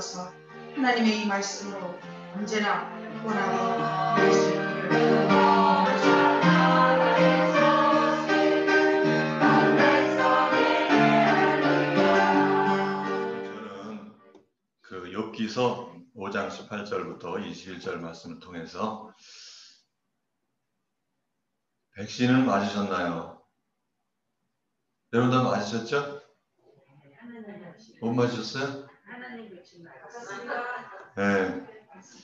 주옵소서. 하나님의 이 말씀으로 언제나 원하고 될 수 있기를. 그 욥기서 5장 18절부터 21절 말씀을 통해서 백신을 맞으셨나요? 여러분 다 맞으셨죠? 못 맞으셨어요? 네.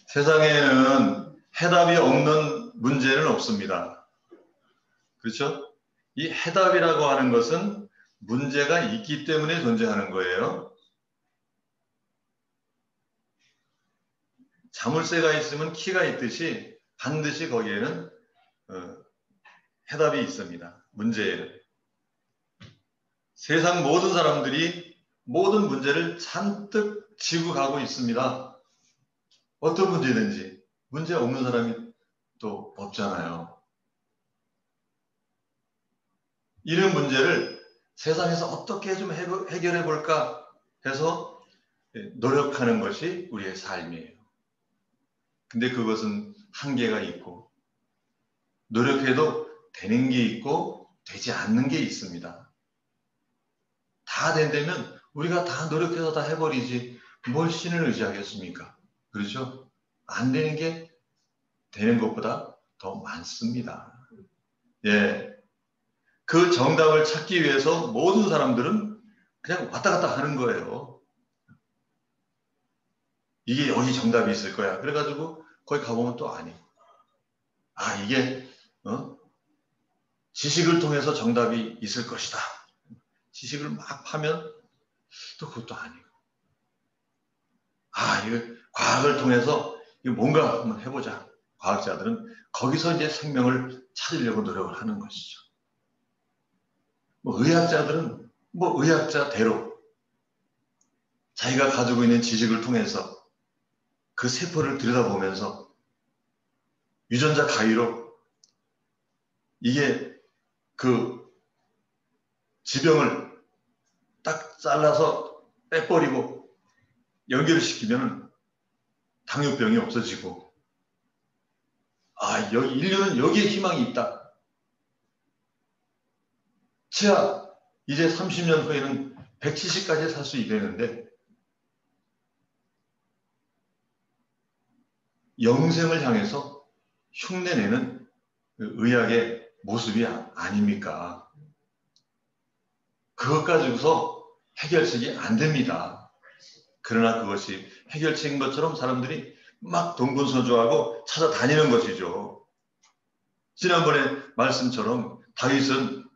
세상에는 해답이 없는 문제는 없습니다. 그렇죠? 이 해답이라고 하는 것은 문제가 있기 때문에 존재하는 거예요. 자물쇠가 있으면 키가 있듯이 반드시 거기에는 해답이 있습니다. 문제에는. 세상 모든 사람들이 모든 문제를 잔뜩 지고 가고 있습니다. 어떤 문제든지 문제 없는 사람이 또 없잖아요. 이런 문제를 세상에서 어떻게 좀 해결해 볼까 해서 노력하는 것이 우리의 삶이에요. 근데 그것은 한계가 있고 노력해도 되는 게 있고 되지 않는 게 있습니다. 다 된다면 우리가 다 노력해서 다 해버리지 뭘 신을 의지하겠습니까? 그렇죠? 안 되는 게 되는 것보다 더 많습니다. 예, 그 정답을 찾기 위해서 모든 사람들은 그냥 왔다 갔다 하는 거예요. 이게 여기 정답이 있을 거야. 그래가지고 거기 가보면 또 아니고. 아, 이게 지식을 통해서 정답이 있을 것이다. 지식을 막 파면 또 그것도 아니고. 아, 이거 과학을 통해서 이거 뭔가 한번 해보자. 과학자들은 거기서 이제 생명을 찾으려고 노력을 하는 것이죠. 뭐 의학자들은 뭐 의학자대로 자기가 가지고 있는 지식을 통해서 그 세포를 들여다보면서 유전자 가위로 이게 그 지병을 딱 잘라서 빼버리고 연결을 시키면 당뇨병이 없어지고, 아, 인류는 여기에 희망이 있다. 치아 이제 30년 후에는 170까지 살 수 있겠는데 영생을 향해서 흉내내는 의학의 모습이 아닙니까? 그것 가지고서 해결책이 안 됩니다. 그러나 그것이 해결책인 것처럼 사람들이 막 동분서주하고 찾아다니는 것이죠. 지난번에 말씀처럼 다윗은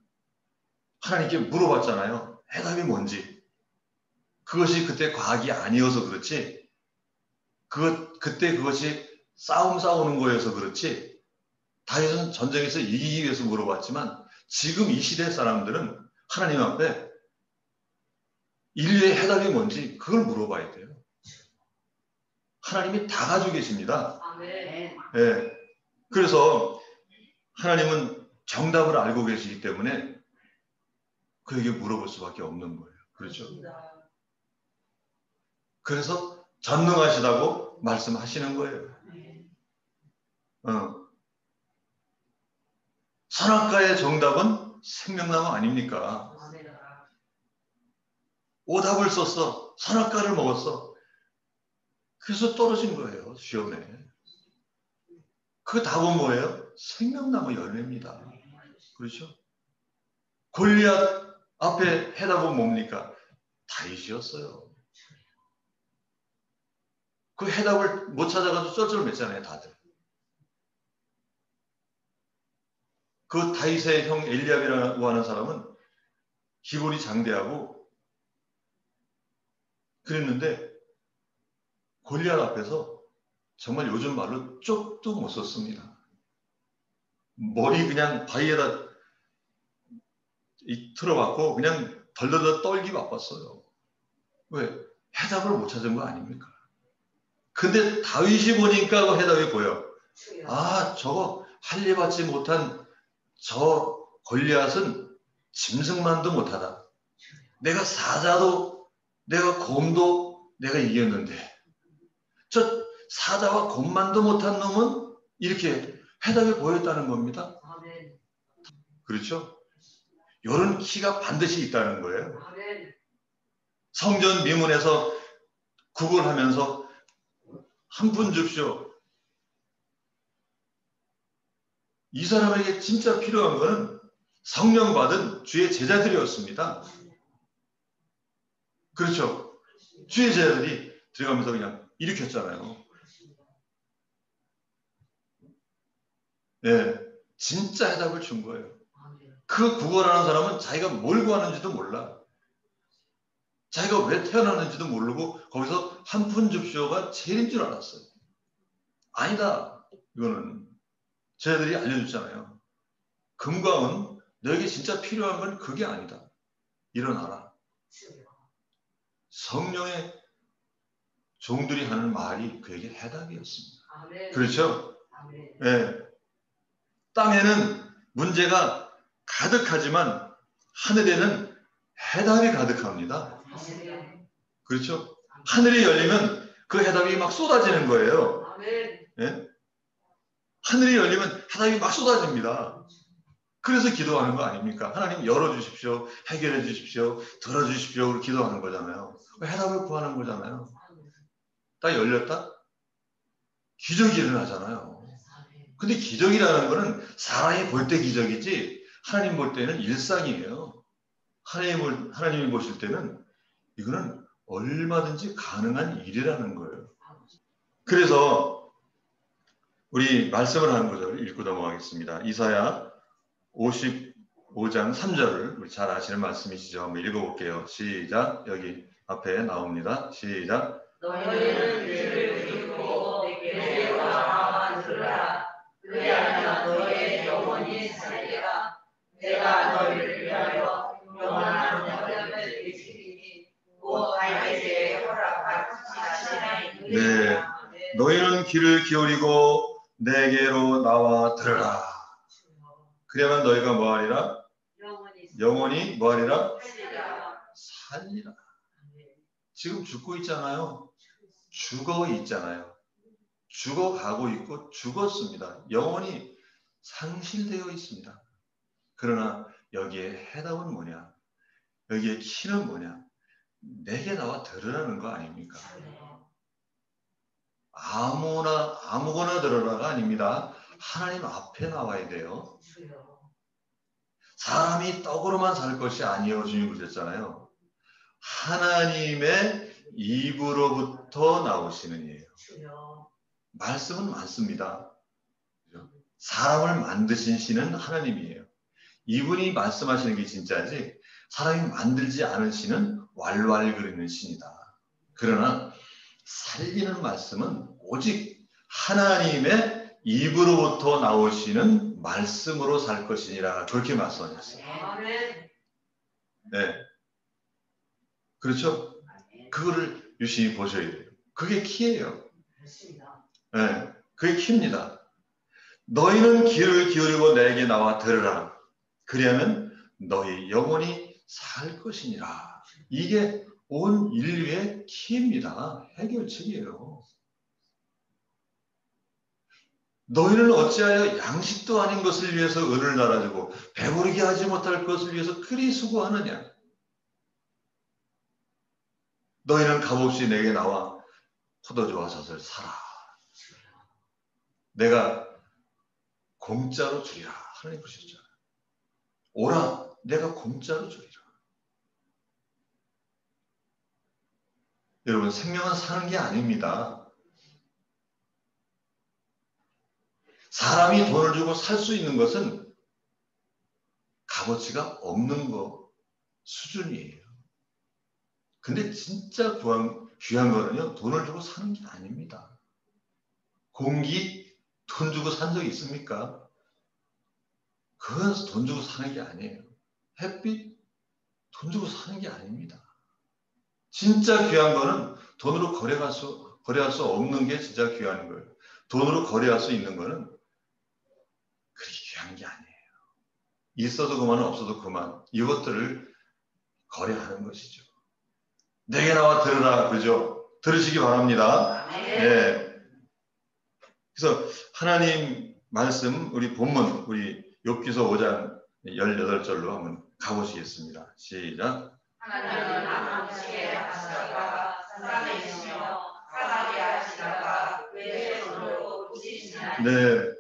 하나님께 물어봤잖아요. 해답이 뭔지. 그것이 그때 과학이 아니어서 그렇지, 그때 그것이 싸우는 거여서 그렇지, 다윗은 전쟁에서 이기기 위해서 물어봤지만 지금 이 시대 사람들은 하나님 앞에 인류의 해답이 뭔지 그걸 물어봐야 돼요. 하나님이 다 가지고 계십니다. 네. 그래서 하나님은 정답을 알고 계시기 때문에 그에게 물어볼 수밖에 없는 거예요. 그렇죠? 그래서 전능하시다고 말씀하시는 거예요. 선악과의 정답은 생명나무 아닙니까? 오답을 썼어. 선악과를 먹었어. 그래서 떨어진 거예요. 시험에. 그 답은 뭐예요? 생명나무 열매입니다. 그렇죠? 골리앗 앞에 해답은 뭡니까? 다윗이었어요. 그 해답을 못 찾아가지고 쩔쩔맸잖아요, 다들. 그 다윗의 형 엘리압이라고 하는 사람은 기골이 장대하고 그랬는데 골리앗 앞에서 정말 요즘 말로 쪽도 못 썼습니다. 머리 그냥 바위에다 틀어박고 그냥 덜덜덜 떨기 바빴어요. 왜? 해답을 못 찾은 거 아닙니까? 근데 다윗이 보니까 그 해답이 보여. 아, 저거 할례받지 못한 저 골리앗은 짐승만도 못하다. 내가 사자도 내가 곰도 내가 이겼는데 저 사자와 곰만도 못한 놈은 이렇게 해답이 보였다는 겁니다. 아멘. 그렇죠? 이런 키가 반드시 있다는 거예요. 아멘. 성전 미문에서 구걸하면서 한 푼 줍쇼. 이 사람에게 진짜 필요한 것은 성령 받은 주의 제자들이었습니다. 그렇죠? 주의 제자들이 들어가면서 그냥 일으켰잖아요. 네, 진짜 해답을 준 거예요. 그 구걸하는 사람은 자기가 뭘 구하는지도 몰라. 자기가 왜 태어났는지도 모르고 거기서 한 푼 줍쇼가 제일인 줄 알았어요. 아니다. 이거는 제자들이 알려줬잖아요. 금과 은 너에게 진짜 필요한 건 그게 아니다. 일어나라. 성령의 종들이 하는 말이 그에게 해답이었습니다. 아멘. 그렇죠? 아멘. 네. 땅에는 문제가 가득하지만 하늘에는 해답이 가득합니다. 아멘. 그렇죠? 하늘이 열리면 그 해답이 막 쏟아지는 거예요. 아멘. 네? 하늘이 열리면 해답이 막 쏟아집니다. 그래서 기도하는 거 아닙니까? 하나님 열어주십시오. 해결해 주십시오. 들어주십시오. 기도하는 거잖아요. 해답을 구하는 거잖아요. 딱 열렸다? 기적이 일어나잖아요. 근데 기적이라는 거는 사람이 볼 때 기적이지 하나님 볼 때는 일상이에요. 하나님이 보실 때는 이거는 얼마든지 가능한 일이라는 거예요. 그래서 우리 말씀을 하는 구절을 읽고 넘어가겠습니다. 이사야 55장 3절을 우리 잘 아시는 말씀이시죠. 한번 읽어볼게요. 시작. 여기 앞에 나옵니다. 시작. 너희는 귀를 기울이고 내게 나와 들으라. 그리하면 너희의 영혼이 살리라. 내가 너희를 위하여 영원한 영광을 일으키리니 곧 다윗의 허락한 자신의 네. 너희는 귀를 기울이고 내게로 나와 들으라. 그러면 너희가 뭐하리라? 영원히 뭐하리라? 살리라. 지금 죽고 있잖아요. 죽어 있잖아요. 죽어가고 있고 죽었습니다. 영원히 상실되어 있습니다. 그러나 여기에 해답은 뭐냐? 여기에 키는 뭐냐? 내게 나와 들으라는 거 아닙니까? 아무거나 들으라가 아닙니다. 하나님 앞에 나와야 돼요. 사람이 떡으로만 살 것이 아니에요. 주님 그러셨잖아요. 하나님의 입으로부터 나오시는 이에요. 말씀은 많습니다. 사람을 만드신 신은 하나님이에요. 이분이 말씀하시는 게 진짜지 사람이 만들지 않은 신은 왈왈거리는 신이다. 그러나 살리는 말씀은 오직 하나님의 입으로부터 나오시는 말씀으로 살 것이니라. 그렇게 말씀하셨어요. 네. 그렇죠? 그거를 유심히 보셔야 돼요. 그게 키예요. 네. 그게 키입니다. 너희는 귀를 기울이고 내게 나와 들으라. 그리하면 너희 영혼이 살 것이니라. 이게 온 인류의 키입니다. 해결책이에요. 너희는 어찌하여 양식도 아닌 것을 위해서 은을 달아주고 배부르게 하지 못할 것을 위해서 그리 수고하느냐. 너희는 값없이 내게 나와 포도주와 젖을 사라. 내가 공짜로 주리라. 하나님 그러셨잖아요. 오라, 내가 공짜로 주리라. 여러분, 생명은 사는 게 아닙니다. 사람이 돈을 주고 살 수 있는 것은 값어치가 없는 거 수준이에요. 근데 진짜 귀한 거는요, 돈을 주고 사는 게 아닙니다. 공기 돈 주고 산 적 있습니까? 그건 돈 주고 사는 게 아니에요. 햇빛 돈 주고 사는 게 아닙니다. 진짜 귀한 거는 돈으로 거래할 수 없는 게 진짜 귀한 거예요. 돈으로 거래할 수 있는 거는 그렇게 귀한 게 아니에요. 있어도 그만 없어도 그만 이것들을 거래하는 것이죠. 내게 나와 들으라 그러죠. 들으시기 바랍니다. 네. 그래서 하나님 말씀, 우리 본문, 우리 욥기서 5장 18절로 한번 가보시겠습니다. 시작. 하나님은 아프시게 하시다가 살아내시며 강하게 하시다가 내 손으로 부시시나니. 네.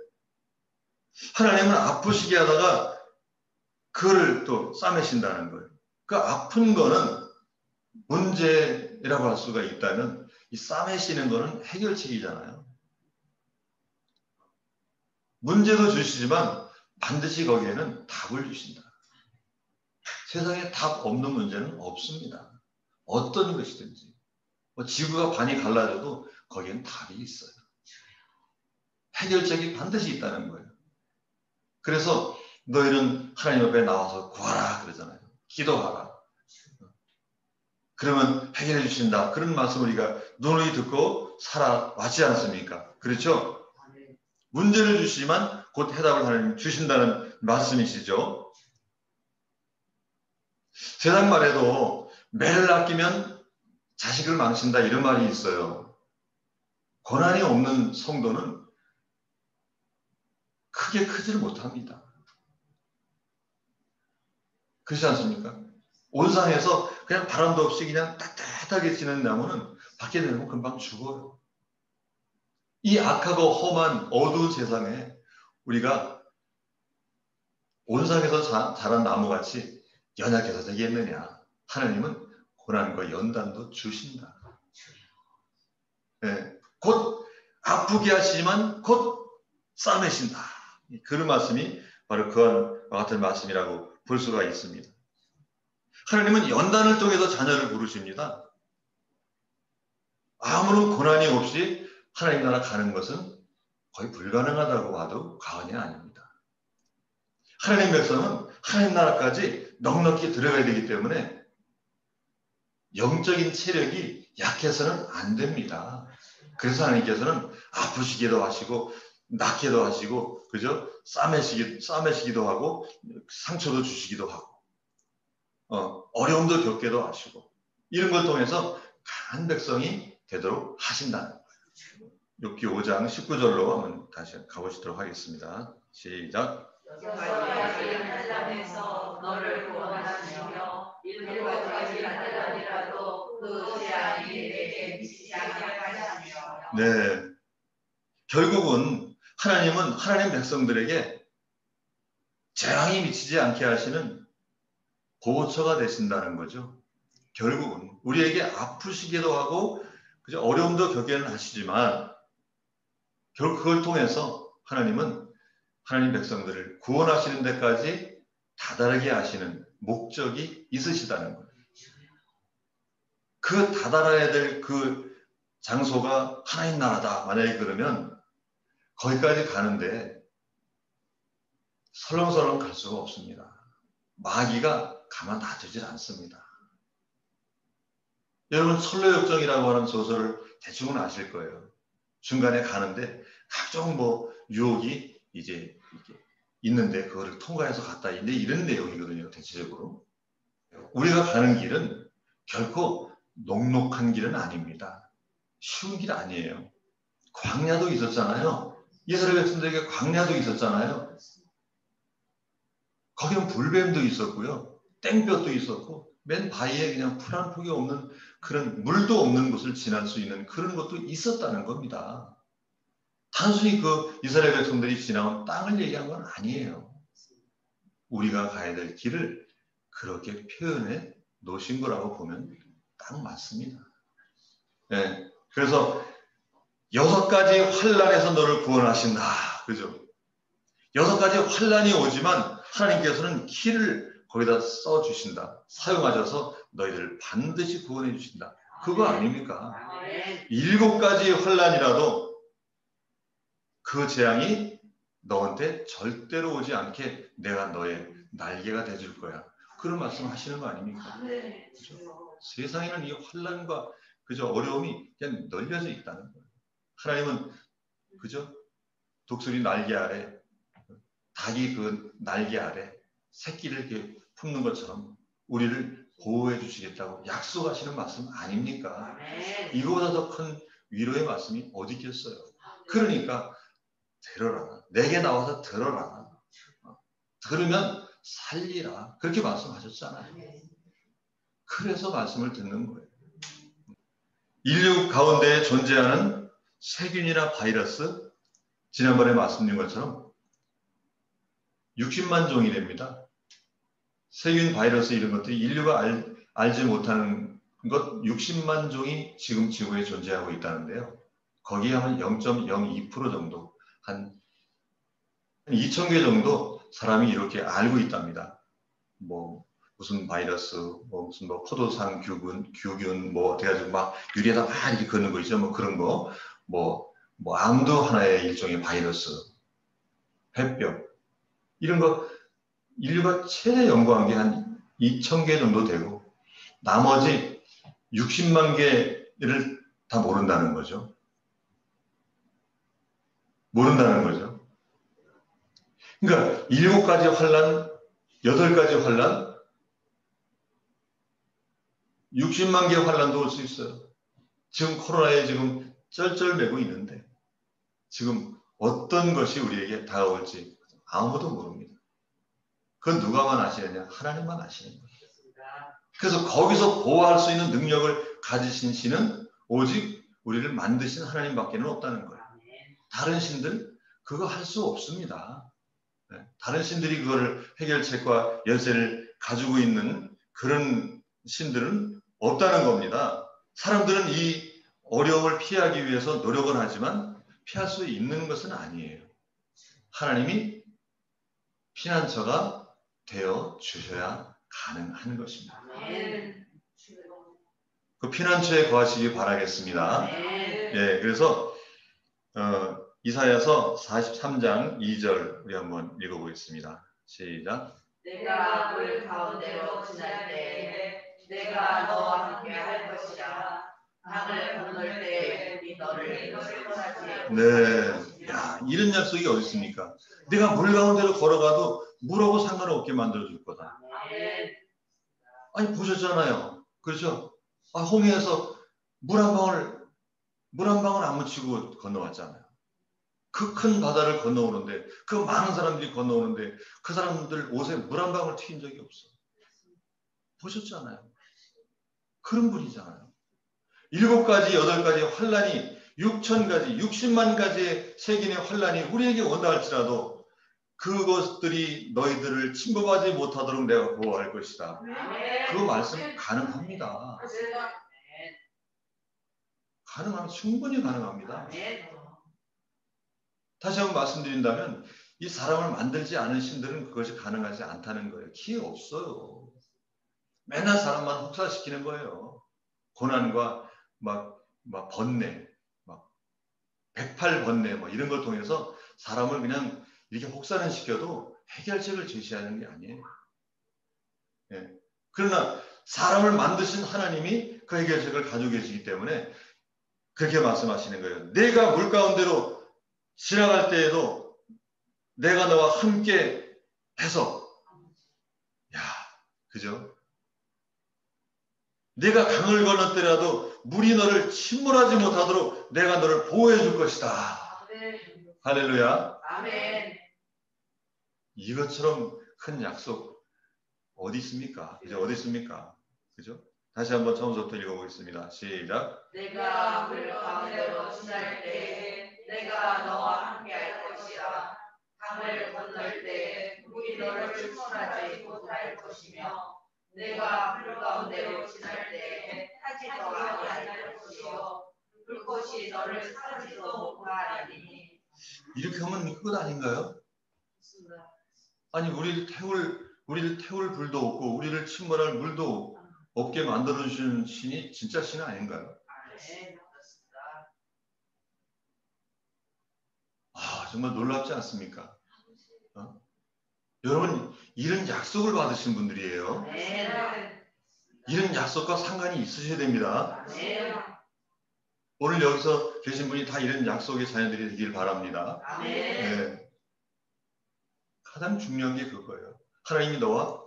하나님은 아프시게 하다가 그를 또 싸매신다는 거예요. 그 아픈 거는 문제라고 할 수가 있다면 이 싸매시는 거는 해결책이잖아요. 문제도 주시지만 반드시 거기에는 답을 주신다. 세상에 답 없는 문제는 없습니다. 어떤 것이든지. 지구가 반이 갈라져도 거기엔 답이 있어요. 해결책이 반드시 있다는 거예요. 그래서 너희는 하나님 앞에 나와서 구하라 그러잖아요. 기도하라. 그러면 해결해 주신다. 그런 말씀을 우리가 누누이 듣고 살아왔지 않습니까? 그렇죠? 문제를 주시지만 곧 해답을 하나님 주신다는 말씀이시죠. 세상 말에도 매를 아끼면 자식을 망친다 이런 말이 있어요. 고난이 없는 성도는 크게 크지를 못합니다. 그렇지 않습니까? 온상에서 그냥 바람도 없이 그냥 따뜻하게 지는 나무는 밖에 내놓으면 금방 죽어요. 이 악하고 험한 어두운 세상에 우리가 온상에서 자란 나무같이 연약해서 되겠느냐. 하나님은 고난과 연단도 주신다. 네. 곧 아프게 하시지만 곧 싸매신다. 그런 말씀이 바로 그와 같은 말씀이라고 볼 수가 있습니다. 하나님은 연단을 통해서 자녀를 부르십니다. 아무런 고난이 없이 하나님 나라 가는 것은 거의 불가능하다고 봐도 과언이 아닙니다. 하나님 백성은 하나님 나라까지 넉넉히 들어가야 되기 때문에 영적인 체력이 약해서는 안 됩니다. 그래서 하나님께서는 아프시기도 하시고 낫게도 하시고 그죠? 싸매시기도 하고 상처도 주시기도 하고 어려움도 겪게도 하시고 이런 걸 통해서 강한 백성이 되도록 하신다는 거예요. 욥기 5장 19절로 한번 다시 가보시도록 하겠습니다. 시작. 여기까지 한산에서 너를 구원하시며 일곱 가지 한산이라도 그 재앙이 내게 미치지 않게 하시며. 네, 결국은 하나님은 하나님 백성들에게 재앙이 미치지 않게 하시는 보호처가 되신다는 거죠. 결국은 우리에게 아프시기도 하고 그죠? 어려움도 겪게는 하시지만 결국 그걸 통해서 하나님은 하나님 백성들을 구원하시는 데까지 다다르게 하시는 목적이 있으시다는 거예요. 그 다다라야 될 그 장소가 하나님 나라다. 만약에 그러면 거기까지 가는데 설렁설렁 갈 수가 없습니다. 마귀가 가만 놔두질 않습니다. 여러분 철로역정이라고 하는 소설을 대충은 아실 거예요. 중간에 가는데 각종 유혹이 이제 있는데 그거를 통과해서 갔다 있는데 이런 내용이거든요. 대체적으로 우리가 가는 길은 결코 녹록한 길은 아닙니다. 쉬운 길 아니에요. 광야도 있었잖아요. 이스라엘 백성들에게 광야도 있었잖아요. 거기는 불뱀도 있었고요. 땡볕도 있었고 맨 바위에 그냥 풀 한 폭이 없는 그런 물도 없는 곳을 지날 수 있는 그런 것도 있었다는 겁니다. 단순히 그 이스라엘 백성들이 지나온 땅을 얘기한 건 아니에요. 우리가 가야 될 길을 그렇게 표현해 놓으신 거라고 보면 딱 맞습니다. 네. 그래서 6가지 환난에서 너를 구원하신다. 그죠? 6가지 환난이 오지만 하나님께서는 키를 거기다 써주신다. 사용하셔서 너희들을 반드시 구원해 주신다. 그거 아닙니까? 7가지 환난이라도 그 재앙이 너한테 절대로 오지 않게 내가 너의 날개가 돼줄 거야. 그런 말씀 하시는 거 아닙니까? 그렇죠? 세상에는 이 환난과 그저 어려움이 그냥 널려져 있다는 거예요. 하나님은 그저 독수리 날개 아래 닭이 그 날개 아래 새끼를 이렇게 품는 것처럼 우리를 보호해 주시겠다고 약속하시는 말씀 아닙니까? 아멘. 이거보다 더 큰 위로의 말씀이 어디 있겠어요? 그러니까 들어라. 내게 나와서 들어라. 들으면 살리라. 그렇게 말씀하셨잖아요. 그래서 말씀을 듣는 거예요. 인류 가운데 존재하는 세균이나 바이러스, 지난번에 말씀드린 것처럼 60만 종이 됩니다. 세균, 바이러스 이런 것들이 인류가 알지 못하는 것 60만 종이 지금 지구에 존재하고 있다는데요. 거기에 한 0.02% 정도, 한 2,000개 정도 사람이 이렇게 알고 있답니다. 뭐 무슨 바이러스, 뭐 무슨 뭐 포도상 규균 뭐 돼가지고 막 유리에다 막 이렇게 걷는 거 있죠. 뭐 그런 거, 뭐 암도 하나의 일종의 바이러스, 폐병 이런 거 인류가 최대 연구한 게 한 2,000개 정도 되고 나머지 60만 개를 다 모른다는 거죠. 모른다는 거죠. 그러니까 7가지 환란, 8가지 환란, 60만 개 환란도 올 수 있어요. 지금 코로나에 지금 쩔쩔매고 있는데 지금 어떤 것이 우리에게 다가올지 아무도 모릅니다. 그건 누가만 아시느냐? 하나님만 아시는 거예요. 그래서 거기서 보호할 수 있는 능력을 가지신 신은 오직 우리를 만드신 하나님밖에는 없다는 거예요. 다른 신들 그거 할 수 없습니다. 다른 신들이 그거를 해결책과 열쇠를 가지고 있는 그런 신들은 없다는 겁니다. 사람들은 이 어려움을 피하기 위해서 노력은 하지만 피할 수 있는 것은 아니에요. 하나님이 피난처가 되어 주셔야 가능한 것입니다. 그 피난처에 거하시기 바라겠습니다. 예, 그래서 이사야서 43장 2절 우리 한번 읽어보겠습니다. 시작. 내가 물 가운데로 지날 때에 내가 너와 함께 할 것이라. 강을 건널 때 우리 너를 실컷하지. 네, 야, 이런 약속이 어디 있습니까? 내가 물 가운데로 걸어가도 물하고 상관없게 만들어줄 거다. 아니 보셨잖아요. 그렇죠? 홍해에서 물 한 방울 안 묻히고 건너왔잖아요. 그 큰 바다를 건너오는데, 그 많은 사람들이 건너오는데 그 사람들 옷에 물 한 방울 튀긴 적이 없어. 보셨잖아요. 그런 분이잖아요. 7가지, 8가지 환란이 6,000가지, 60만 가지의 세균의 환란이 우리에게 온다 할지라도 그것들이 너희들을 침범하지 못하도록 내가 보호할 것이다. 그 말씀 가능합니다. 충분히 가능합니다. 다시 한번 말씀드린다면 이 사람을 만들지 않은 신들은 그것이 가능하지 않다는 거예요. 기회 없어요. 맨날 사람만 혹사시키는 거예요. 고난과 막 번뇌, 막 108번뇌 이런 걸 통해서 사람을 그냥 이렇게 혹사는 시켜도 해결책을 제시하는 게 아니에요. 예. 그러나 사람을 만드신 하나님이 그 해결책을 가지고 계시기 때문에 그렇게 말씀하시는 거예요. 내가 물 가운데로 지나갈 때에도 내가 너와 함께 해서, 야, 그죠? 내가 강을 건넜더라도 물이 너를 침몰하지 못하도록 내가 너를 보호해 줄 것이다. 아멘. 할렐루야. 아멘. 이것처럼 큰 약속 어디 있습니까? 그죠? 어디 있습니까? 그죠? 다시 한번 처음부터 읽어보겠습니다. 시작. 내가 물 가운데로 지날 때에 내가 너와 함께 할 것이라. 강을 건널 때 물이 너를 침몰하지 못할 것이며 내가 물 가운데로 지날 때에 타지도 아니할 것이요 불꽃이 너를 사지도 못하리니. 이렇게 하면 끝 아닌가요? 아니 우리를 태울 불도 없고 우리를 침몰할 물도 없게 만들어주시는 신이 진짜 신 아닌가요? 정말 놀랍지 않습니까? 여러분 이런 약속을 받으신 분들이에요. 이런 약속과 상관이 있으셔야 됩니다. 오늘 여기서 계신 분이 다 이런 약속의 자녀들이 되길 바랍니다. 네. 가장 중요한 게 그거예요. 하나님이 너와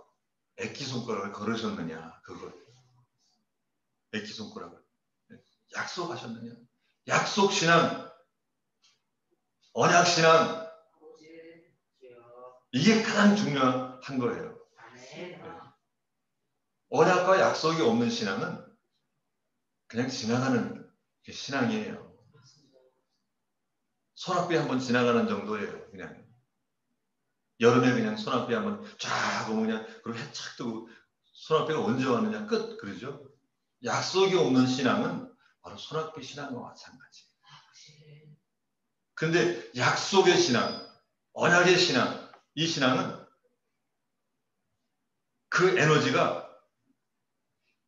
액기손가락을 걸으셨느냐, 그거. 액기손가락을. 약속하셨느냐. 약속신앙, 언약신앙, 이게 가장 중요한 거예요. 언약과 약속이 없는 신앙은 그냥 지나가는 신앙이에요. 소낙비 한번 지나가는 정도예요. 그냥 여름에 그냥 소낙비 한번 쫙 오면 그냥 그리고 해 착 뜨고 소낙비가 언제 왔느냐 끝. 그러죠. 약속이 없는 신앙은 바로 소낙비 신앙과 마찬가지. 근데 약속의 신앙, 언약의 신앙, 이 신앙은 그 에너지가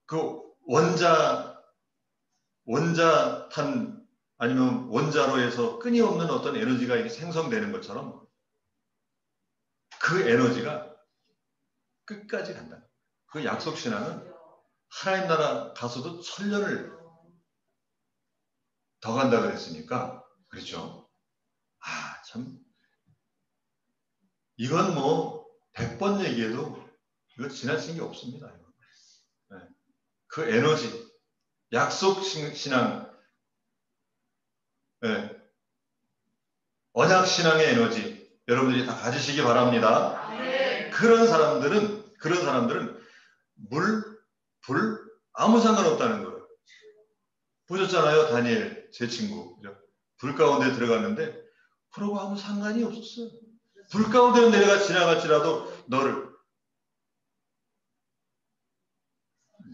그 원자탄 아니면 원자로 해서 끊임없는 어떤 에너지가 이렇게 생성되는 것처럼 그 에너지가 끝까지 간다. 그 약속 신앙은 하나님 나라 가서도 1000년을 더 간다 그랬으니까. 그렇죠. 아, 참. 이건 뭐 100번 얘기해도 이거 지나친 게 없습니다. 네. 그 에너지, 약속 신앙, 네. 언약 신앙의 에너지 여러분들이 다 가지시기 바랍니다. 네. 그런 사람들은 물, 불 아무 상관없다는 거예요. 보셨잖아요, 다니엘 제 친구. 불 가운데 들어갔는데 그러고 아무 상관이 없었어요. 불 가운데 내가 지나갈지라도 너를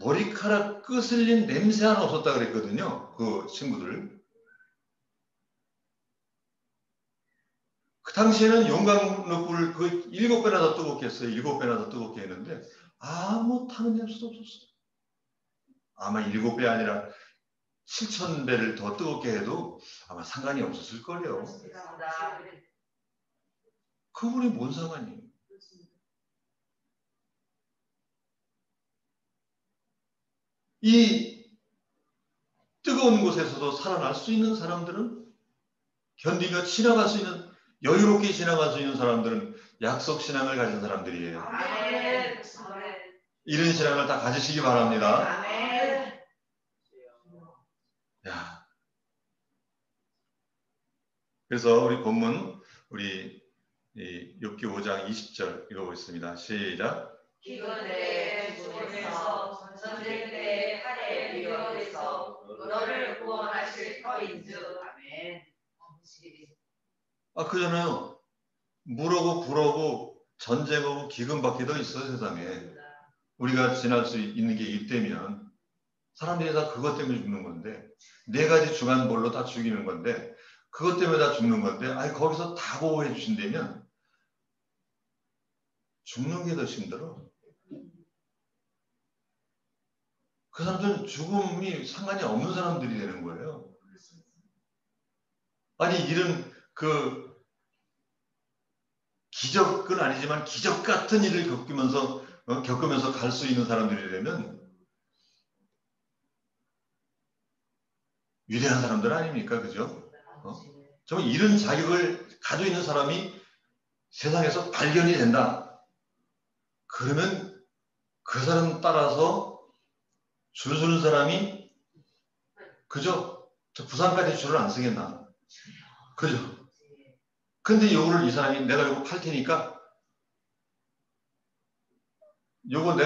머리카락 끄슬린 냄새 하나 없었다 그랬거든요. 그 친구들. 그 당시에는 용광로불 그 7배나 더 뜨겁게 했어요. 7배나 더 뜨겁게 했는데 아무 타는 냄새도 없었어요. 아마 7배 아니라 7000배를 더 뜨겁게 해도 아마 상관이 없었을 거예요. 그분이 뭔 상관이에요? 이 뜨거운 곳에서도 살아날 수 있는 사람들은 견디며 지나갈 수 있는 여유롭게 지나갈 수 있는 사람들은 약속 신앙을 가진 사람들이에요. 아멘. 이런 신앙을 다 가지시기 바랍니다. 아멘. 야. 그래서 우리 본문 우리 욥기 5장 20절 읽어보겠습니다. 시작. 기근 때에 주님께서 전쟁 때에 칼에 미련해서 너를 구원하실 터인즉. 아멘. 그잖아요. 물하고 불하고 전쟁하고 기근밖에 더 있어 세상에. 우리가 지날 수 있는 게 있다면 사람들이 다 그것 때문에 죽는 건데 4가지 중한벌로 다 죽이는 건데 그것 때문에 다 죽는 건데 거기서 다 보호해 주신다면 죽는 게 더 힘들어. 그 사람들은 죽음이 상관이 없는 사람들이 되는 거예요. 아니 이런 그 기적은 아니지만 기적 같은 일을 겪으면서 갈 수 있는 사람들이라면 위대한 사람들 아닙니까? 그죠? 정말 이런 자격을 가지고 있는 사람이 세상에서 발견이 된다. 그러면 그 사람 따라서 줄 서는 사람이 그죠? 저 부산까지 줄을 안 서겠나? 그죠? 근데 요거를 이 사람이 내가 요거 팔 테니까 요거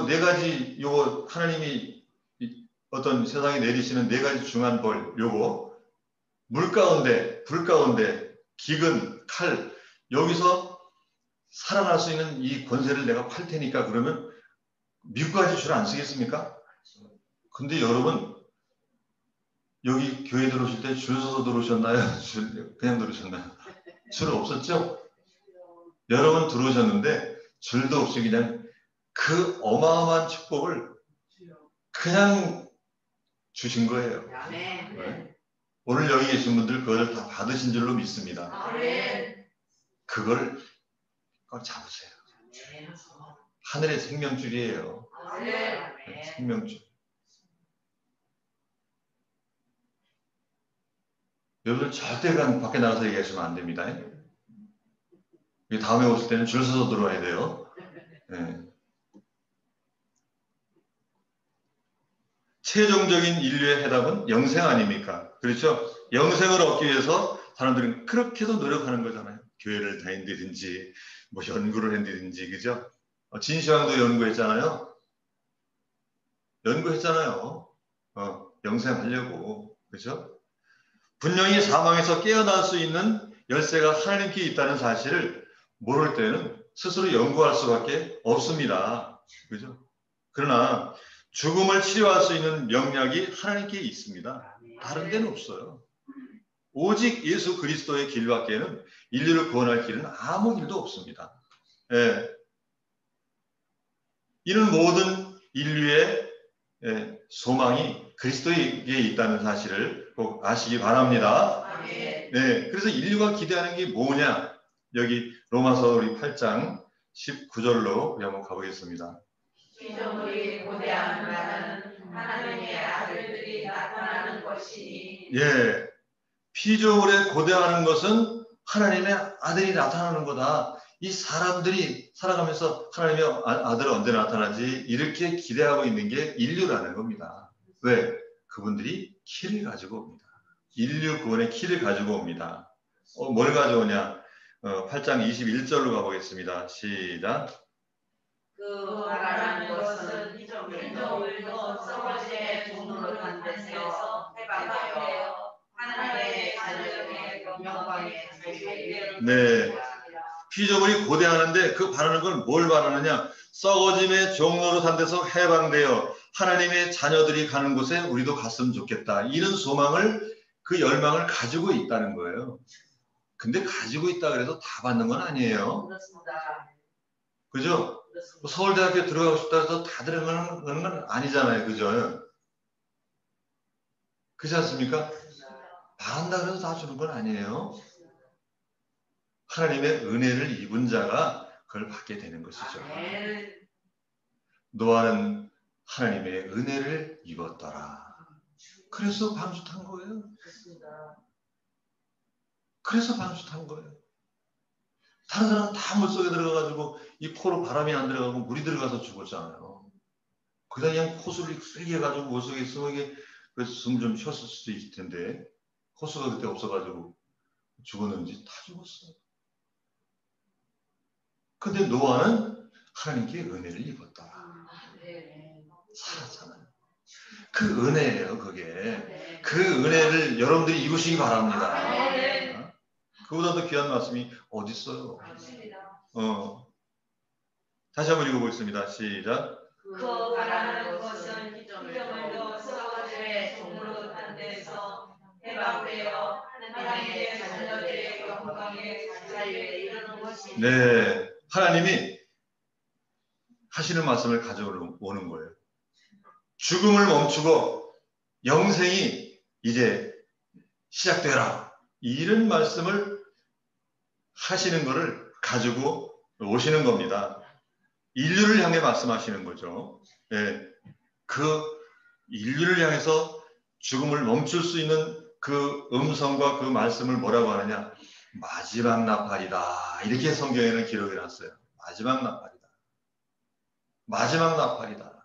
4가지 요거 하나님이 어떤 세상에 내리시는 4가지 중한 벌 요거 물 가운데 불 가운데 기근 칼 여기서 살아날 수 있는 이 권세를 내가 팔 테니까 그러면 미국까지 줄 안 쓰겠습니까? 근데 여러분 여기 교회 들어오실 때 줄 서서 들어오셨나요? 그냥 들어오셨나요? 줄 없었죠? 여러 번 들어오셨는데 줄도 없이 그냥 그 어마어마한 축복을 그냥 주신 거예요. 네? 오늘 여기 계신 분들 그걸 다 받으신 줄로 믿습니다. 그걸 꼭 잡으세요. 하늘의 생명줄이에요. 네, 생명줄. 여러분 절대 밖에 나가서 얘기하시면 안 됩니다. 다음에 오실 때는 줄 서서 들어와야 돼요. 예. 최종적인 인류의 해답은 영생 아닙니까? 그렇죠? 영생을 얻기 위해서 사람들은 그렇게도 노력하는 거잖아요. 교회를 다닌다든지 뭐 연구를 한다든지, 그죠? 진시황도 연구했잖아요. 영생하려고, 그죠? 분명히 사망에서 깨어날 수 있는 열쇠가 하나님께 있다는 사실을 모를 때는 스스로 연구할 수밖에 없습니다. 그죠? 그러나 죽음을 치료할 수 있는 명약이 하나님께 있습니다. 다른 데는 없어요. 오직 예수 그리스도의 길밖에는 인류를 구원할 길은 아무 길도 없습니다. 예. 이는 모든 인류의 소망이 그리스도에게 있다는 사실을 꼭 아시기 바랍니다. 네, 그래서 인류가 기대하는 게 뭐냐? 여기 로마서 우리 8장 19절로 우리 한번 가보겠습니다. 피조물이 고대하는 바는 하나님의 아들들이 나타나는 것이니. 예, 피조물에 고대하는 것은 하나님의 아들이 나타나는 거다. 이 사람들이 살아가면서 하나님의 아들은 언제 나타나지? 이렇게 기대하고 있는 게 인류라는 겁니다. 왜? 그분들이 키를 가지고 옵니다. 인류 구원의 키를 가지고 옵니다. 뭘 가져오냐? 8장 21절로 가보겠습니다. 시작. 그 바라는 것은 피조물도 썩어짐의 종로로 단 데서 해방되어 하나님의 자녀들의 영광에 자유에 네. 피조물이 고대하는데 그 바라는 건 뭘 바라느냐? 썩어짐의 종로로 산 데서 해방되어 하나님의 자녀들이 가는 곳에 우리도 갔으면 좋겠다. 이런 소망을, 그 열망을 가지고 있다는 거예요. 근데 가지고 있다 그래서 다 받는 건 아니에요. 그렇습니다. 그죠? 서울대학교 들어가고 싶다 해서 다 들어가는 건 아니잖아요. 그죠? 그렇지 않습니까? 바란다 그래서 다 주는 건 아니에요. 하나님의 은혜를 입은 자가 그걸 받게 되는 것이죠. 노아는 하나님의 은혜를 입었더라. 그래서 방주 탄 거예요. 그래서 방주 탄 거예요. 다른 사람은 다 물속에 들어가가지고 이 코로 바람이 안 들어가고 물이 들어가서 죽었잖아요. 그다 그냥 호수를 세게 해가지고 물속에 있으면 이게 숨 좀 쉬었을 수도 있을 텐데 호수가 그때 없어가지고 죽었는지 다 죽었어요. 근데 노아는 하나님께 은혜를 입었더라. 살았잖아요. 그 은혜예요, 그게. 그 은혜를 여러분들이 입으시기 바랍니다. 그보다 더 귀한 말씀이 어디 있어요? 다시 한번 읽어보겠습니다. 시작. 그 바라는 것은 피조물도 썩어짐의 종로로 단 데서 해방되어 하나님의 자녀들의 영광에 자유에 이르는 것이니. 네, 하나님이 하시는 말씀을 가져오는 거예요. 죽음을 멈추고 영생이 이제 시작되라. 이런 말씀을 하시는 것을 가지고 오시는 겁니다. 인류를 향해 말씀하시는 거죠. 네, 그 인류를 향해서 죽음을 멈출 수 있는 그 음성과 그 말씀을 뭐라고 하느냐? 마지막 나팔이다. 이렇게 성경에는 기록이 났어요. 마지막 나팔이다. 마지막 나팔이다.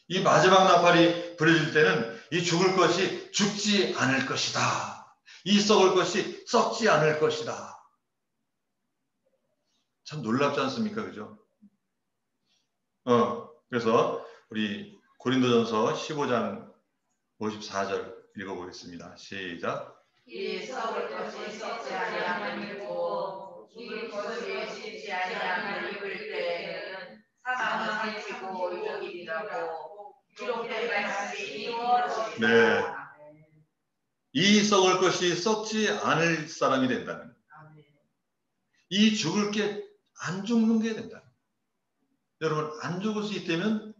이 마지막 나팔이 부려질 때는 이 죽을 것이 죽지 않을 것이다. 이 썩을 것이 썩지 않을 것이다. 참 놀랍지 않습니까? 그죠? 그래서 우리 고린도전서 15장 54절 읽어보겠습니다. 시작. 이 썩을 것이 썩지 아니하고 죽을 것이 죽지 아니함을 입을 때에는 사망은 삼키고 유혹이라고 기록된 말씀이 이루어지리라. 네. 이 썩을 것이 썩지 않을 사람이 된다는, 이 죽을 게 안 죽는 게 된다. 여러분, 안 죽을 수 있다면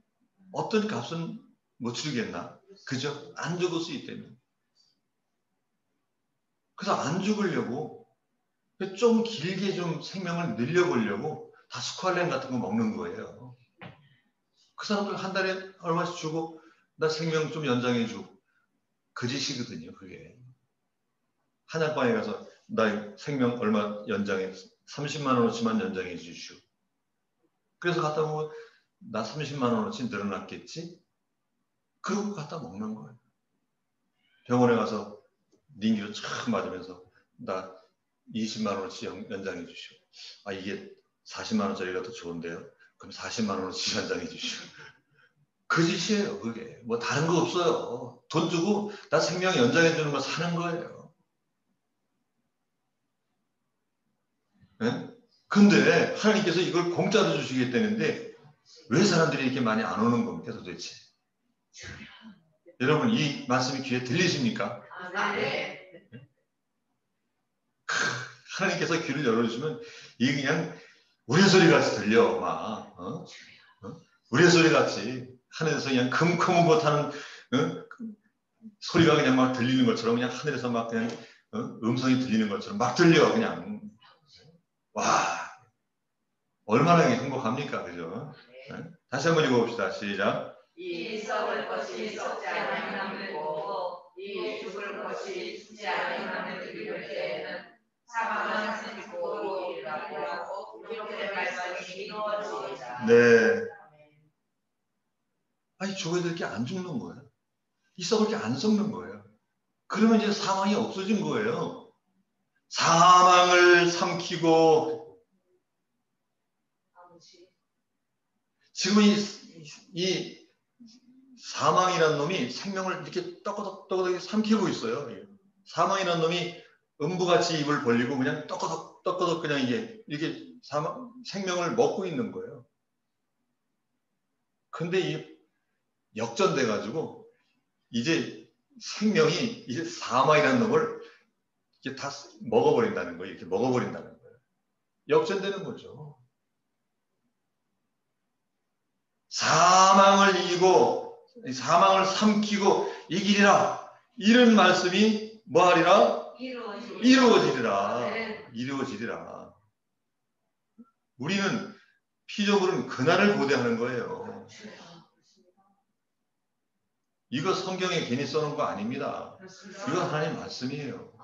어떤 값은 못 치르겠나? 그죠? 안 죽을 수 있다면. 그래서 안 죽으려고 좀 길게 좀 생명을 늘려보려고 다 스ኳ렌 같은 거 먹는 거예요. 그 사람들 한 달에 얼마씩 주고 나 생명 좀 연장해 주고 그 짓이거든요. 그게 한약방에 가서 나 생명 얼마 연장해 30만 원어치만 연장해 주시오. 그래서 갖다 보면 나 30만 원어치 늘어났겠지? 그러고 갖다 먹는 거예요. 병원에 가서 링기로 촥 맞으면서 나 20만 원어치 연장해 주시오. 아, 이게 40만 원짜리가 더 좋은데요? 그럼 40만 원어치 연장해 주시오. 그 짓이에요, 그게. 뭐 다른 거 없어요. 돈 주고 나 생명 연장해 주는 거 사는 거예요. 네? 근데 하나님께서 이걸 공짜로 주시겠다는데 왜 사람들이 이렇게 많이 안 오는 겁니까, 도대체? 여러분, 이 말씀이 귀에 들리십니까? 네. 하나님께서 귀를 열어주시면 이게 그냥 우레소리 같이 들려, 막. 우레소리 같이 하늘에서 그냥 금컴은 못하는 소리가 그냥 막 들리는 것처럼 그냥 하늘에서 막 그냥 음성이 들리는 것처럼 막 들려, 그냥. 와, 얼마나 행복합니까, 그죠? 네? 다시 한번 읽어봅시다. 시작. 이 썩을 것이 썩지 아니하고 이 죽을 것이 죽지 아니하는 이럴 때에는 사망은 삼키고 이르라고 이렇게 말씀이 이루어지리라. 네. 아니, 죽어야 될 게 안 죽는 거예요. 이 썩을 게 안 썩는 거예요. 그러면 이제 사망이 없어진 거예요. 사망을 삼키고 지금 이 사망이라는 놈이 생명을 이렇게 떡거덕 삼키고 있어요. 사망이라는 놈이 음부같이 입을 벌리고 그냥 떡거덕 그냥 이게 생명을 먹고 있는 거예요. 근데 이 역전돼 가지고 이제 생명이 이제 사망이라는 놈을 이렇게 다 먹어버린다는 거예요. 이렇게 먹어버린다는 거예요. 역전되는 거죠. 사망을 이기고 사망을 삼키고 이기리라. 이런 말씀이 뭐하리라? 이루어지리라. 이루어지리라. 우리는 피조물은 그날을 고대하는 거예요. 이거 성경에 괜히 써놓은 거 아닙니다. 이거 하나님 말씀이에요.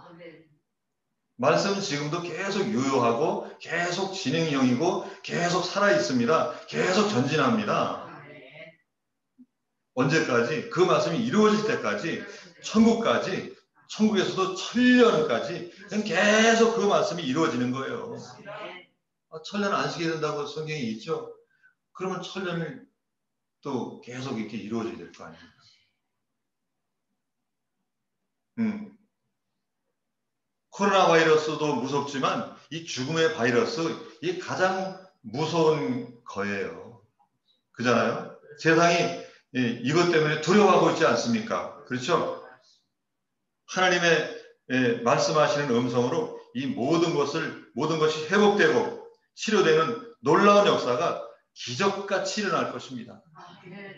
말씀은 지금도 계속 유효하고 계속 진행형이고 계속 살아있습니다. 계속 전진합니다. 언제까지? 그 말씀이 이루어질 때까지, 천국까지, 천국에서도 천년까지 계속 그 말씀이 이루어지는 거예요. 천년 안식이 된다고 성경에 있죠? 그러면 천년을 또 계속 이렇게 이루어져야 될 거 아닙니까? 코로나 바이러스도 무섭지만 이 죽음의 바이러스, 이게 가장 무서운 거예요. 그잖아요? 세상이 이것 때문에 두려워하고 있지 않습니까? 그렇죠? 하나님의 말씀하시는 음성으로 이 모든 것이 회복되고 치료되는 놀라운 역사가 기적같이 일어날 것입니다.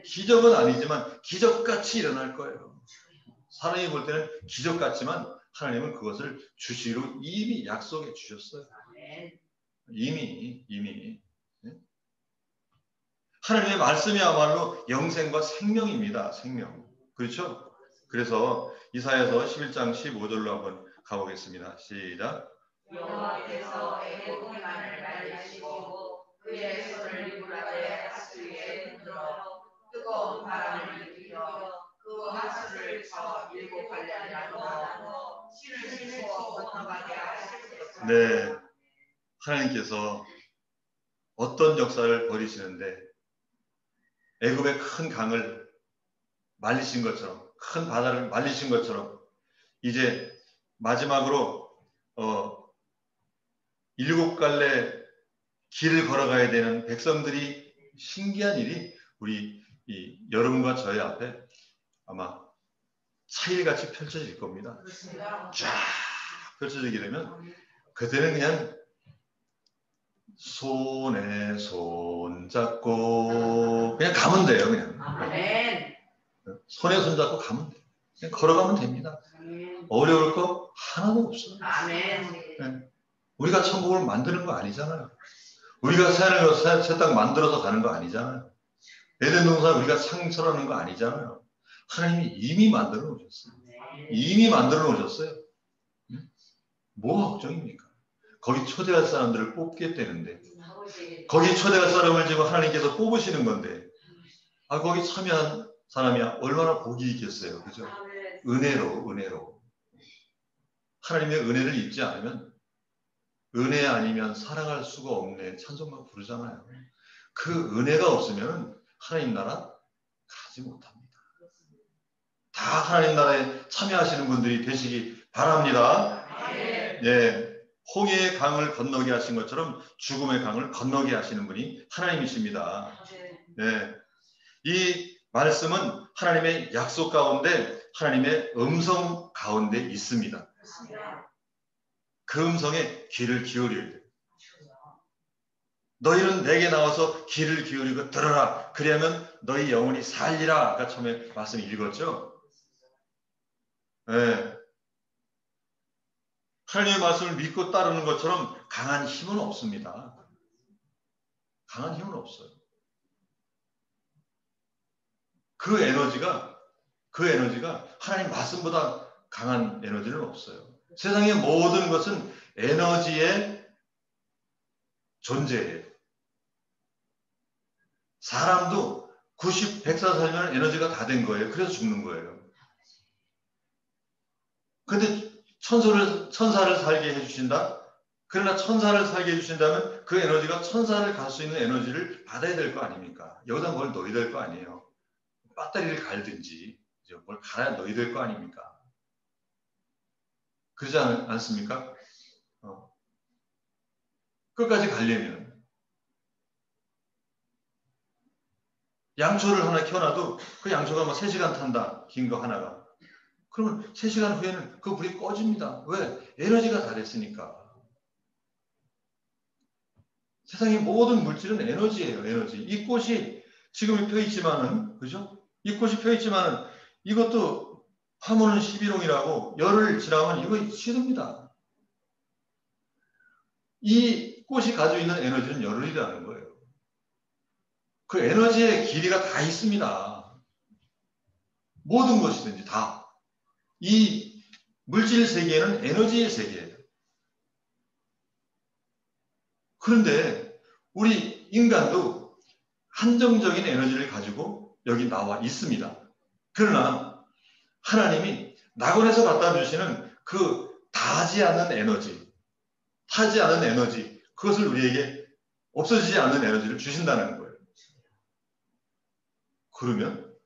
기적은 아니지만 기적같이 일어날 거예요. 사람이 볼 때는 기적 같지만 하나님은 그것을 주시기로 이미 약속해 주셨어요. 이미. 하나님의 말씀이야말로 영생과 생명입니다. 생명. 그렇죠? 그래서 이사야서 11장 15절로 한번 가보겠습니다. 시작. 여호와께서 애굽의 만을 날리시고 그의 손을 이불하되 하수 위에 흔들어 뜨거운 바람을 일으켜 그 하수를 쳐 일곱 갈래로 나누어 신을 싣고 건너가게 하실 것이라. 네, 하나님께서 어떤 역사를 벌이시는데 애굽의 큰 강을 말리신 것처럼, 큰 바다를 말리신 것처럼 이제 마지막으로 일곱 갈래 길을 걸어가야 되는 백성들이 신기한 일이 우리 여러분과 저희 앞에 아마 차일같이 펼쳐질 겁니다. 쫙 펼쳐지게 되면 그때는 그냥 손에 손 잡고 그냥 가면 돼요. 그냥 손에 손 잡고 가면 돼요. 그냥 걸어가면 됩니다. 어려울 거 하나도 없어요. 네. 우리가 천국을 만드는 거 아니잖아요. 우리가 새 땅 만들어서 가는 거 아니잖아요. 에덴 동산 우리가 상설하는 거 아니잖아요. 하나님이 이미 만들어 놓으셨어요. 이미 만들어 놓으셨어요. 뭐가 걱정입니까? 거기 초대할 사람들을 뽑겠다는데, 아버지. 거기 초대할 사람을 지금 하나님께서 뽑으시는 건데, 거기 참여한 사람이 얼마나 복이 있겠어요. 그죠? 아멘. 은혜로. 하나님의 은혜를 입지 않으면, 은혜 아니면 사랑할 수가 없네. 찬송만 부르잖아요. 그 은혜가 없으면 하나님 나라 가지 못합니다. 다 하나님 나라에 참여하시는 분들이 되시기 바랍니다. 아멘. 예, 홍해의 강을 건너게 하신 것처럼 죽음의 강을 건너게 하시는 분이 하나님이십니다. 예, 이 말씀은 하나님의 약속 가운데, 하나님의 음성 가운데 있습니다. 그 음성에 귀를 기울여야 돼요. 너희는 내게 나와서 귀를 기울이고 들어라. 그리하면 너희 영혼이 살리라. 아까 처음에 말씀 읽었죠? 네. 하나님의 말씀을 믿고 따르는 것처럼 강한 힘은 없습니다. 강한 힘은 없어요. 그 에너지가 하나님 말씀보다 강한 에너지는 없어요. 세상의 모든 것은 에너지의 존재예요. 사람도 90, 100살 살면 에너지가 다 된 거예요. 그래서 죽는 거예요. 근데 천사를 살게 해주신다? 그러나 천사를 살게 해주신다면 그 에너지가 천사를 갈 수 있는 에너지를 받아야 될 거 아닙니까? 여기다 뭘 넣어야 될 거 아니에요. 배터리를 갈든지 뭘 갈아야 넣어야 될 거 아닙니까? 그러지 않습니까? 끝까지 가려면 양초를 하나 켜놔도 그 양초가 뭐 3시간 탄다. 긴 거 하나가. 그러면 3시간 후에는 그 불이 꺼집니다. 왜? 에너지가 다 됐으니까. 세상의 모든 물질은 에너지예요. 에너지. 이 꽃이 지금 펴있지만은, 그죠? 이 꽃이 펴있지만은 이것도 화무는 11홍이라고 열을 지나면 이거 식습니다. 이 꽃이 가지고 있는 에너지는 열이라는 거예요. 그 에너지의 길이가 다 있습니다. 모든 것이든지 다. 이 물질 세계는 에너지의 세계예요. 그런데 우리 인간도 한정적인 에너지를 가지고 여기 나와 있습니다. 그러나 하나님이 낙원에서 갖다 주시는 그 타지 않는 에너지, 그것을 우리에게 없어지지 않는 에너지를 주신다는 거예요. 그러면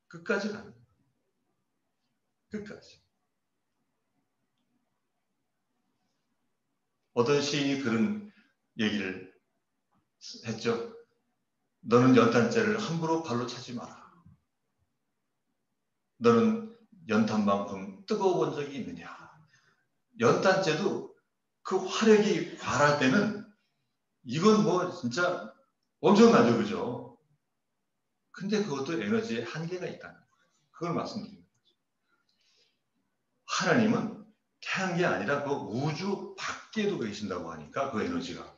끝까지 가는 거예요. 끝까지. 어떤 시인이 그런 얘기를 했죠. 너는 연탄재를 함부로 발로 차지 마라. 너는 연탄만큼 뜨거워 본 적이 있느냐. 연탄재도 그 화력이 발할 때는 이건 뭐 진짜 엄청나죠. 그죠? 근데 그것도 에너지의 한계가 있다는 거예요. 그걸 말씀드리는 거죠. 하나님은 태양계 아니라 그 우주 밖에도 계신다고 하니까 그 에너지가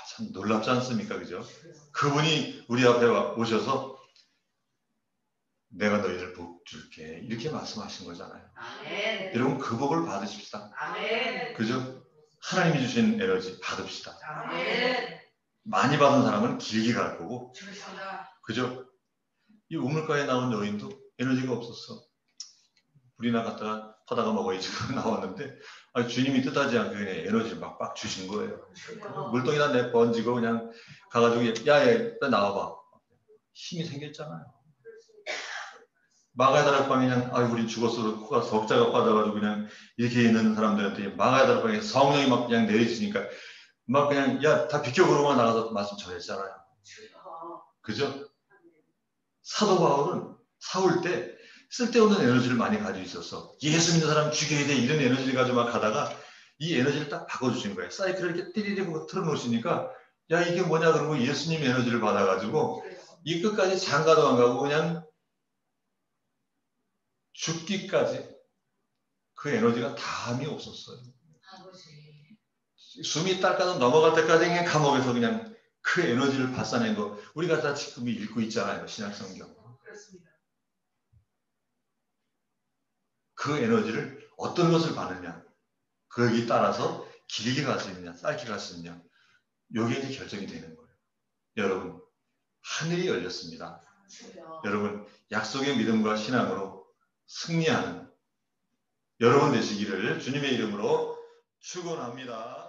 참 놀랍지 않습니까? 그죠? 그분이 우리 앞에 오셔서 내가 너희를 복 줄게 이렇게 말씀하신 거잖아요. 아멘. 여러분 그 복을 받으십시다. 아멘. 그죠? 하나님이 주신 에너지 받읍시다. 아멘. 많이 받은 사람은 길게 갈 거고, 좋습니다. 그죠? 이 우물가에 나온 여인도 에너지가 없었어. 불이나 갖다가 퍼다가 먹어야지 나왔는데 주님이 뜻하지 않게 그냥 에너지를 막 주신 거예요. 물동이나 내 번지고 그냥 가가지고 야야 나와봐. 힘이 생겼잖아요. 마가야 다락방에 그냥 우리 죽었어 코가 석자가 빠져가지고 그냥 이렇게 있는 사람들한테 마가야 다락방에 성령이 막 그냥 내리시니까 막 그냥 야 다 비켜 그러고 나가서 말씀 전했잖아요. 그죠? 사도 바울은 사울 때 쓸데없는 에너지를 많이 가지고 있었어. 예수 믿는 사람 죽여야 돼 이런 에너지를 가지고 막 가다가 이 에너지를 딱 바꿔주신 거예요. 사이클을 이렇게 띠리리 틀어놓으시니까 야 이게 뭐냐 그러고 예수님 에너지를 받아가지고 이 끝까지 장가도 안 가고 그냥 죽기까지 그 에너지가 담이 없었어요. 숨이 딸까지 넘어갈 때까지 그냥 감옥에서 그냥 그 에너지를 발산한 거 우리가 다 지금 읽고 있잖아요. 신약성경. 그 에너지를 어떤 것을 받느냐, 거기에 따라서 길게 갈 수 있느냐, 짧게 갈 수 있느냐, 이게 이제 결정이 되는 거예요. 여러분, 하늘이 열렸습니다. 여러분, 약속의 믿음과 신앙으로 승리하는 여러분 되시기를 주님의 이름으로 축원합니다.